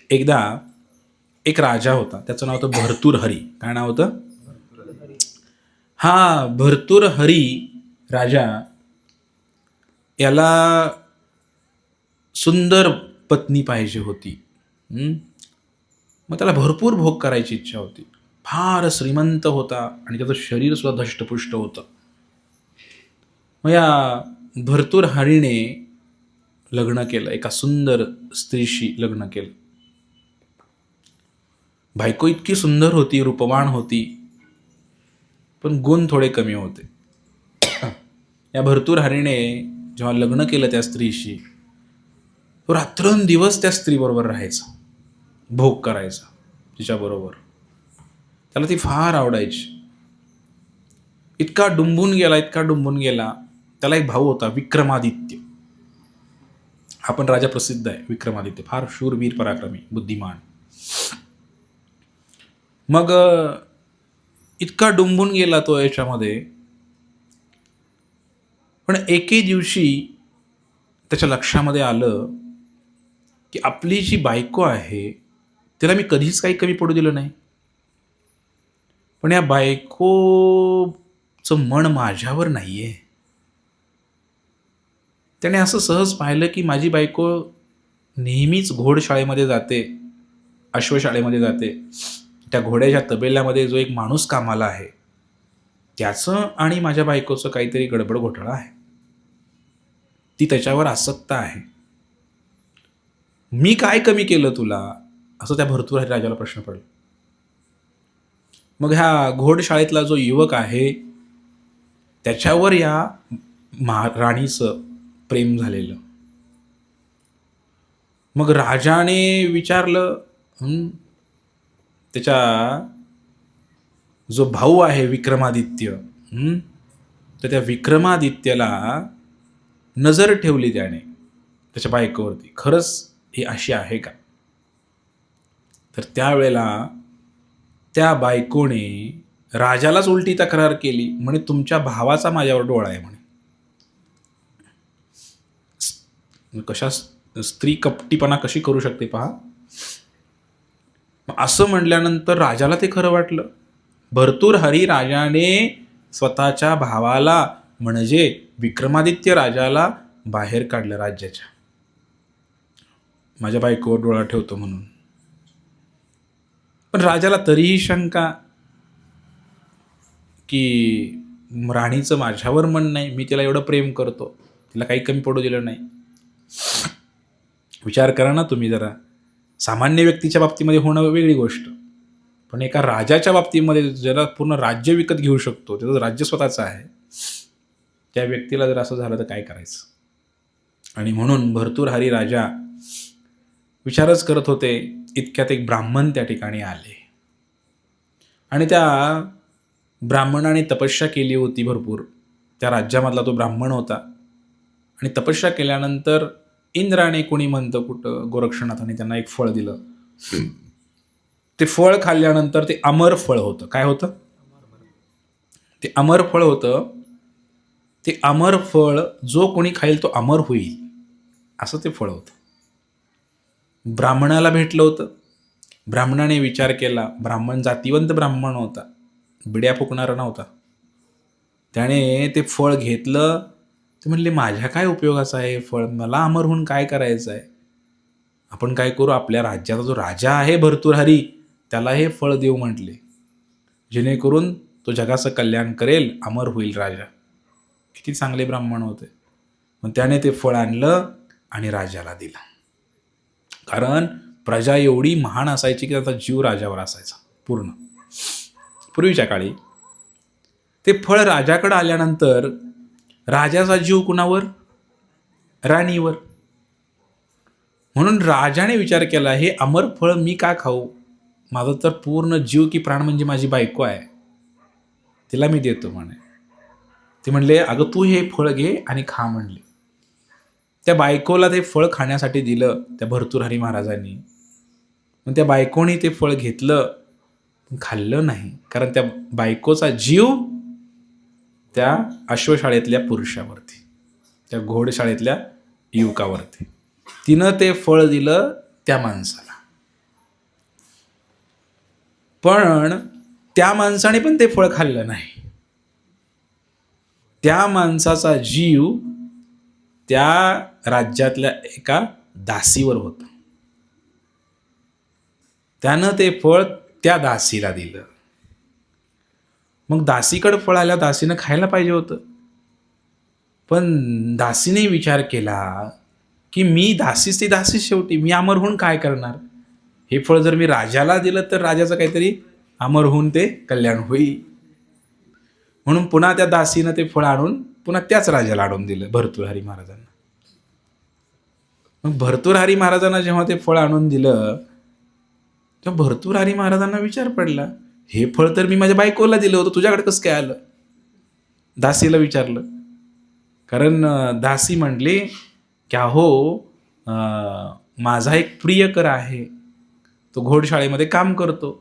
एकदा एक राजा होता, त्याचं नाव होतं भर्तृहरी. काय नाव होतं? हा भर्तृहरी राजा याला सुंदर पत्नी पाहिजे होती. मग त्याला भरपूर भोग करायची इच्छा होती. फार श्रीमंत होता आणि त्याचं शरीर सुद्धा धष्टपुष्ट होतं. मग या भर्तृहरीने लग्न केलं, एका सुंदर स्त्रीशी लग्न केलं. बायको इतकी सुंदर होती, रूपवान होती, पण गुण थोडे कमी होते. या भर्तृहरीने जेव्हा लग्न केलं त्या स्त्रीशी, तो रात्रंदिवस त्या स्त्रीबरोबर राहायचा, भोग करायचा तिच्याबरोबर. त्याला ती फार आवडायची. इतका डुंबून गेला. त्याला एक भाऊ होता, विक्रमादित्य. हा पण राजा प्रसिद्ध आहे, विक्रमादित्य. फार शूरवीर, पराक्रमी, बुद्धिमान. मग इतका डुंबून गेला तो याच्यामध्ये. पण एके दिवशी त्याच्या लक्षामध्ये आलं की आपली जी बायको आहे तिला मी कधीच काही कमी पडू दिलं नाही, पण या बायकोचं मन माझ्यावर नाही आहे. त्याने असं सहज पाहिलं की माझी बायको नेहमीच घोडशाळेमध्ये जाते, अश्वशाळेमध्ये जाते. त्या घोड्याच्या तबेल्यामध्ये जो एक माणूस कामाला आहे त्याचं आणि माझ्या बायकोचं काहीतरी गडबड घोटाळा आहे. ती त्याच्यावर आसक्त आहे. मी काय कमी केलं तुला, असं त्या भर्तृहरी राजाला प्रश्न पडला. मग ह्या घोडशाळेतला जो युवक आहे त्याच्यावर या राणीचं प्रेम झालेलं. मग राजाने विचारलं, त्याच्या जो भाऊ आहे विक्रमादित्य, तर त्या विक्रमादित्यला नजर ठेवली त्याने त्याच्या बायकोवरती, खरंच ही अशी आहे का? तर त्यावेळेला त्या बायकोने राजालाच उलटी तक्रार केली, म्हणे तुमच्या भावाचा माझ्यावर डोळा आहे म्हणे. कशा स्त्री कपटीपणा कशी करू शकते पहा. असं म्हटल्यानंतर राजाला ते खरं वाटलं. भर्तृहरी राजाने स्वतःच्या भावाला म्हणजे विक्रमादित्य राजाला बाहेर काढलं राज्याच्या, माझ्या बायकोवर डोळा ठेवतो म्हणून. पण राजाला तरीही शंका की राणीचं माझ्यावर मन नाही, मी तिला एवढं प्रेम करतो, तिला काही कमी पडू दिलं नाही. विचार करा ना तुम्ही जरा. सामान्य व्यक्तीच्या बाबतीमध्ये होणं वेगळी गोष्ट, पण एका राजाच्या बाबतीमध्ये ज्याला पूर्ण राज्य विकत घेऊ शकतो, त्याचं राज्य स्वतःचं आहे, त्या व्यक्तीला जर असं झालं तर काय करायचं. आणि म्हणून भर्तृहरी राजा विचारच करत होते, इतक्यात एक ब्राह्मण त्या ठिकाणी आले. आणि त्या ब्राह्मणाने तपस्या केली होती भरपूर. त्या राज्यामधला तो ब्राह्मण होता. आणि तपस्या केल्यानंतर इंद्राने, कोणी म्हणतं कुठं, गोरक्षनाथाने त्यांना एक फळ दिलं. ते फळ खाल्ल्यानंतर ते अमर फळ होतं. काय होतं? ते अमर फळ होतं. ते अमर फळ जो कोणी खाईल तो अमर होईल, असं ते फळ होतं. ब्राह्मणाला भेटलं होतं. ब्राह्मणाने विचार केला, ब्राह्मण जातिवंत ब्राह्मण होता, बिड्या फुकणारा नव्हता. त्याने ते फळ घेतलं. ते म्हणले माझ्या काय उपयोगाचं आहे फळ, मला अमर होऊन काय करायचं आहे. आपण काय करू, आपल्या राज्याचा जो राजा आहे भर्तृहरी त्याला हे फळ देऊ म्हटले, जेणेकरून तो जगाचं कल्याण करेल, अमर होईल राजा. किती चांगले ब्राह्मण होते. मग त्याने ते फळ आणलं आणि राजाला दिलं. कारण प्रजा एवढी महान असायची की त्याचा जीव राजावर असायचा पूर्ण. पूर्वीच्या काळी ते फळ राजाकडे आल्यानंतर राजाचा जीव कुणावर? राणीवर. म्हणून राजाने विचार केला, हे अमर फळ मी का खाऊ, माझं तर पूर्ण जीव की प्राण म्हणजे माझी बायको आहे, तिला मी देतो म्हणे. ते म्हणले अगं तू हे फळ घे आणि खा म्हणले. त्या बायकोला ते फळ खाण्यासाठी दिलं त्या भर्तृहरी महाराजांनी. मग त्या बायकोने ते फळ घेतलं, खाल्लं नाही, कारण त्या बायकोचा जीव त्या अश्वशाळेतल्या पुरुषावरती, त्या घोडशाळेतल्या युवकावरती. तिनं ते फळ दिलं त्या माणसाला. पण त्या माणसाने पण ते फळ खाल्लं नाही. त्या माणसाचा जीव त्या राज्यातल्या एका दासीवर होता. त्यानं ते फळ त्या दासीला दिलं. मग दासीकडे फळ आल्या, दासीनं खायला पाहिजे होतं. पण दासीने विचार केला की मी दासीच ती दासीच, शेवटी मी अमर होऊन काय करणार. हे फळ जर मी राजाला दिलं तर राजाचं काहीतरी अमर होऊन ते कल्याण होईल. म्हणून पुन्हा त्या दासीनं ते फळ आणून पुन्हा त्याच राजाला आणून दिलं, भर्तृहरी महाराजांना. मग भर्तृहरी महाराजांना जेव्हा ते फळ आणून दिलं तेव्हा भर्तृहरी महाराजांना विचार पडला, हे फळ तर मी माझ्या बायकोला दिलं होतं, तुझ्याकडे कसं काय आलं. दासीला विचारलं. कारण दासी म्हणली की अहो, माझा एक प्रियकर आहे, तो घोडशाळेमध्ये काम करतो,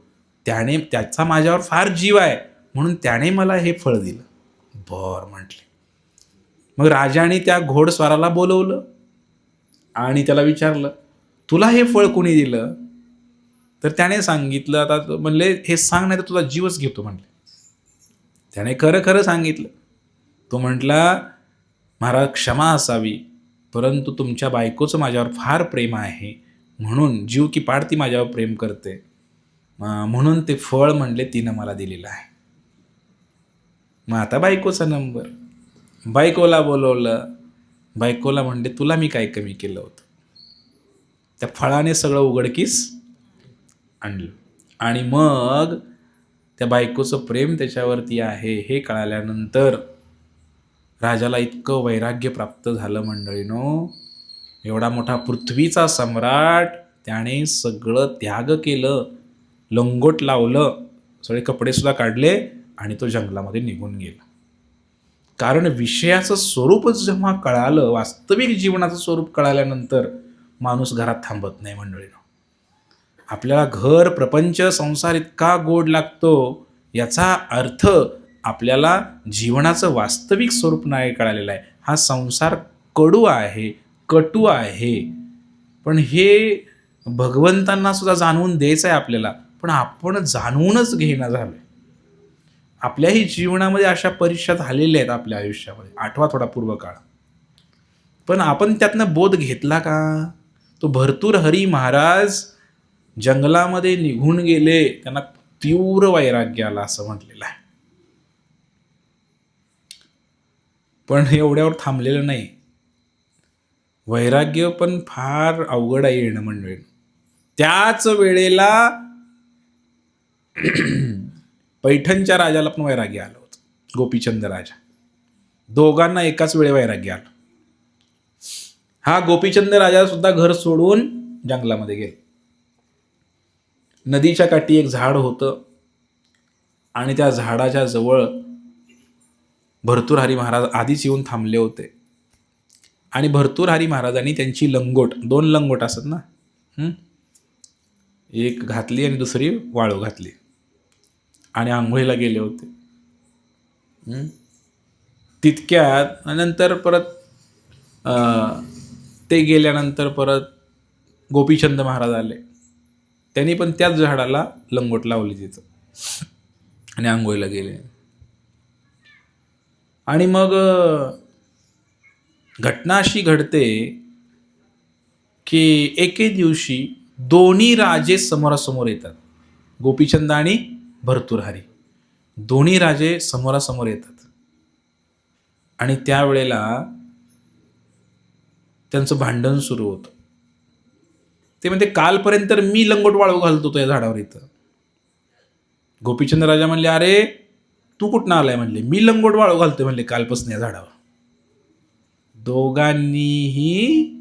त्याचा माझ्यावर फार जीव आहे, म्हणून त्याने मला हे फळ दिलं. बरं म्हटले. मग राजाने त्या घोडस्वाराला बोलवलं आणि त्याला विचारलं, तुला हे फळ कोणी दिलं. तर त्याने सांगितलं. आता म्हणले, हे सांग नाही तर तुझा जीवच घेतो म्हणले. त्याने खरं खरं सांगितलं. तो म्हटला, महाराज क्षमा असावी, परंतु तुमच्या बायकोचं माझ्यावर फार प्रेम आहे, म्हणून जीव की पाड ती माझ्यावर प्रेम करते, म्हणून ते फळ म्हणले तिनं मला दिलेलं आहे. मग आता बायकोचा नंबर. बायकोला बोलवलं. बायकोला म्हणले, तुला मी काय कमी केलं होतं. त्या फळाने सगळं उघडकीस आणलं. आणि मग त्या बायकोचं प्रेम त्याच्यावरती आहे हे कळाल्यानंतर राजाला इतकं वैराग्य प्राप्त झालं मंडळीनो. एवढा मोठा पृथ्वीचा सम्राट, त्याने सगळं त्याग केलं, लंगोट लावलं, सगळे कपडेसुद्धा काढले आणि तो जंगलामध्ये निघून गेला. कारण विषयाचं स्वरूपच जेव्हा कळालं, वास्तविक जीवनाचं स्वरूप कळाल्यानंतर माणूस घरात थांबत नाही मंडळीनो. आपल्याला घर, प्रपंच, संसार इतका गोड लागतो, याचा अर्थ आपल्याला जीवनाचं वास्तविक स्वरूप नाही कळालेलं आहे. हा संसार कडू आहे, कटू आहे, पण हे भगवंतांना सुद्धा जाणवून द्यायचं आहे आपल्याला, पण आपण जाणूनच घेणं झालं. आपल्याही जीवनामध्ये अशा परीक्षा झालेल्या आहेत आपल्या आयुष्यामध्ये, आठवा थोडा पूर्वकाळ, पण आपण त्यातनं बोध घेतला का. तो भर्तृहरी महाराज जंगलामध्ये निघून गेले, त्यांना तीव्र वैराग्य आला असं म्हटलेलं आहे. पण एवढ्यावर थांबलेलं नाही. वैराग्य पण फार अवघड आहे येणं म्हणजे. त्याच वेळेला पैठणच्या राजाला पण वैराग्य आलं होतं, गोपीचंद राजा. दोघांना एकाच वेळे वैराग्य आलं. हा गोपीचंद राजा सुद्धा घर सोडून जंगलामध्ये गेला. नदीच्या काठी एक झाड होतं आणि त्या झाडाच्या जवळ भर्तृहरी महाराज आधीच येऊन थांबले होते. आणि भर्तृहरी महाराजांनी त्यांची लंगोट, 2 लंगोट असत ना, एक घातली आणि दुसरी वाळू घातली आणि आंघोळीला गेले होते. तितक्यात नंतर परत ते गेल्यानंतर परत गोपीचंद महाराज आले. त्यांनी पण त्याच झाडाला लंगोट लावली तिथं आणि आंघोळीला गेले. आणि मग घटना अशी घडते की एके दिवशी दोन्ही राजे समोरासमोर येतात, गोपीचंद आणि भर्तृहरी. दोन्ही राजे समोरासमोर येतात आणि त्यावेळेला त्यांचं भांडण सुरू होतं. ते म्हणते, कालपर्यंत मी लंगोट वाळू घालतो तो या झाडावर इथं. गोपीचंद राजा म्हणले, अरे तू कुठनं आलाय म्हणले, मी लंगोट वाळू घालतोय म्हणले कालपासून या झाडावर. दोघांनीही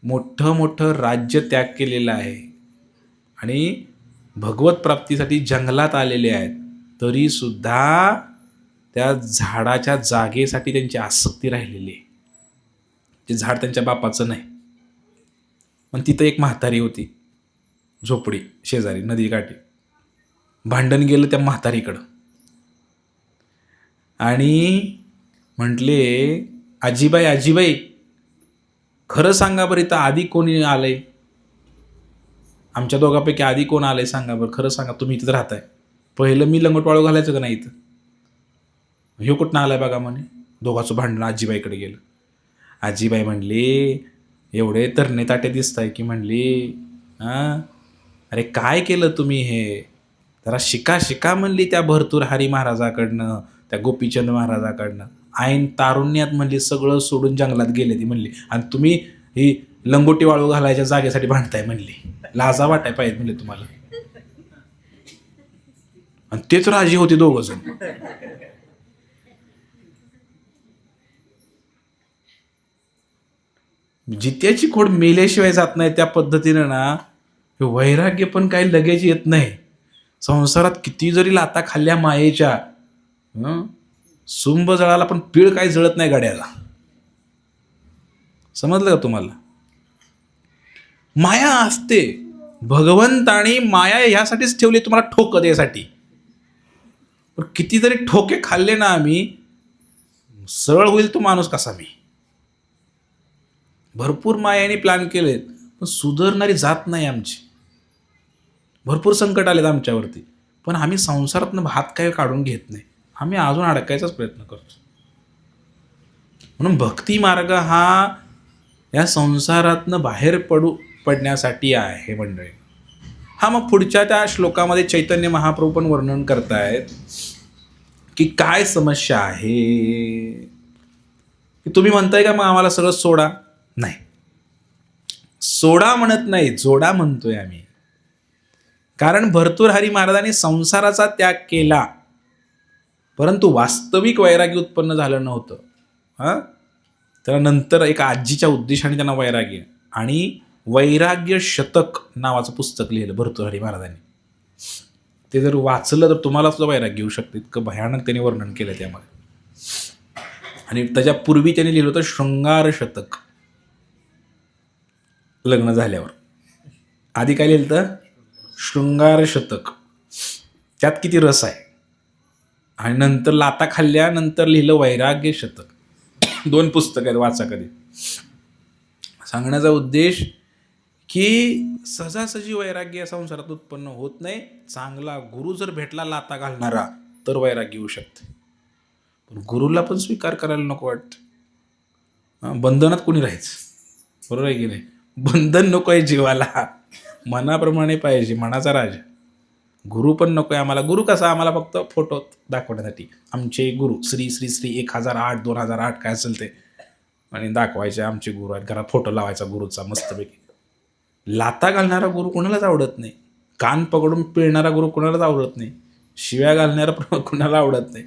मोठं मोठं राज्य त्याग केलेलं आहे आणि भगवत प्राप्तीसाठी जंगलात आलेले आहेत, तरी सुद्धा त्या झाडाच्या जागेसाठी त्यांची आसक्ती राहिलेली आहे. ते झाड त्यांच्या बापाचं नाही. पण तिथं एक म्हातारी होती, झोपडी शेजारी नदीकाठी. भांडण गेलं त्या म्हातारीकडं आणि म्हटले, आजीबाई आजीबाई खरं सांगा बरं, इथं आधी कोणी आलंय. आमच्या दोघांपैकी आधी कोण आलंय सांगा बरं, खरं सांगा, तुम्ही इथं राहताय. पहिलं मी लंगोट वाळू घालायचं का नाही इथं? ह्यो कुठनं आलाय बघा म्हणे. दोघांचं भांडणं आजीबाईकडे गेलं. आजीबाई म्हणली, एवढे तरणे ताटे दिसताय की म्हणली, हां अरे काय केलं तुम्ही हे, जरा शिका शिका म्हणली त्या भर्तृहरी महाराजाकडनं, त्या गोपीचंद महाराजाकडनं. ऐन तारुण्यात म्हणली सगळं सोडून जंगलात गेले ती म्हणली, आणि तुम्ही ही लंगोटी वाळू घालायच्या जागेसाठी भांडताय म्हणली. लाजा वाटाय पाहिजे म्हणले तुम्हाला. आणि तेच राजी होते दोघं जण. जित्याची खोड मेल्याशिवाय जात नाही त्या पद्धतीनं ना, हे वैराग्य पण काही लगेच येत नाही. संसारात किती जरी लाता खाल्ल्या मायेच्या, सुंब जळाला पण पीळ काही जळत नाही गाड्याला. समजलं का तुम्हाला? माया असते, भगवंताने माया ह्यासाठीच ठेवली तुम्हाला ठोक द्यायसाठी. पण किती जरी ठोके खाल्ले ना आम्ही, सरळ होईल तो माणूस कसा मी. भरपूर मायाने प्लॅन केलेत, पण सुधारणारी जात नाही आमची. भरपूर संकट आलेत आमच्यावरती, पण आम्ही संसारातनं हात काय काढून घेत नाही. आम्ही अजून अडकायचाच प्रयत्न करतो. म्हणून भक्ती मार्ग हा या संसारातनं बाहेर पडण्यासाठी आहे मंडळी. हा मग पुढच्या त्या श्लोकामध्ये चैतन्य महाप्रभू पण वर्णन करतायत की काय समस्या आहे. की तुम्ही म्हणताय का मग आम्हाला सगळं सोडा? नाही, सोडा म्हणत नाही, जोडा म्हणतोय आम्ही. कारण भर्तृहरी महाराजांनी संसाराचा त्याग केला, परंतु वास्तविक वैराग्य उत्पन्न झालं नव्हतं. त्याला नंतर एका आजीच्या उद्देशाने त्यांना वैराग्य, आणि वैराग्य शतक नावाचं पुस्तक लिहिलं भर्तृहरी महाराजांनी. ते जर वाचलं तर तुम्हाला सुद्धा वैराग्य येऊ शकतं, इतकं भयानक त्यांनी वर्णन केलं त्यामध्ये. आणि त्याच्यापूर्वी त्यांनी लिहिलं होतं शृंगार शतक, लग्न झाल्यावर. आधी काय लिहिलं तर शृंगार शतक, त्यात किती रस आहे. आणि नंतर लाता खाल्ल्यानंतर लिहिलं वैराग्य शतक. 2 पुस्तक आहेत, वाचा कधी. सांगण्याचा उद्देश की सहजासहजी वैराग्य संसारात उत्पन्न होत नाही. चांगला गुरु जर भेटला लाता घालणारा तर वैराग्य येऊ शकते. पण गुरुला पण स्वीकार करायला नको वाटतं. बंधनात कोणी राहायचं, बरोबर आहे की नाही? बंधन नको आहे जीवाला, मनाप्रमाणे पाहिजे, मनाचा राजा. गुरु पण नको आहे आम्हाला. गुरु कसा, आम्हाला फक्त फोटो दाखवण्यासाठी. आमचे गुरु श्री श्री श्री 1008 2008 काय असेल ते, आणि दाखवायचे आमचे गुरु आहेत. घरात फोटो लावायचा गुरुचा मस्तपैकी. लाता घालणारा गुरु कोणालाच आवडत नाही. कान पकडून पिळणारा गुरु कोणालाच आवडत नाही. शिव्या घालणारा कुणाला आवडत नाही.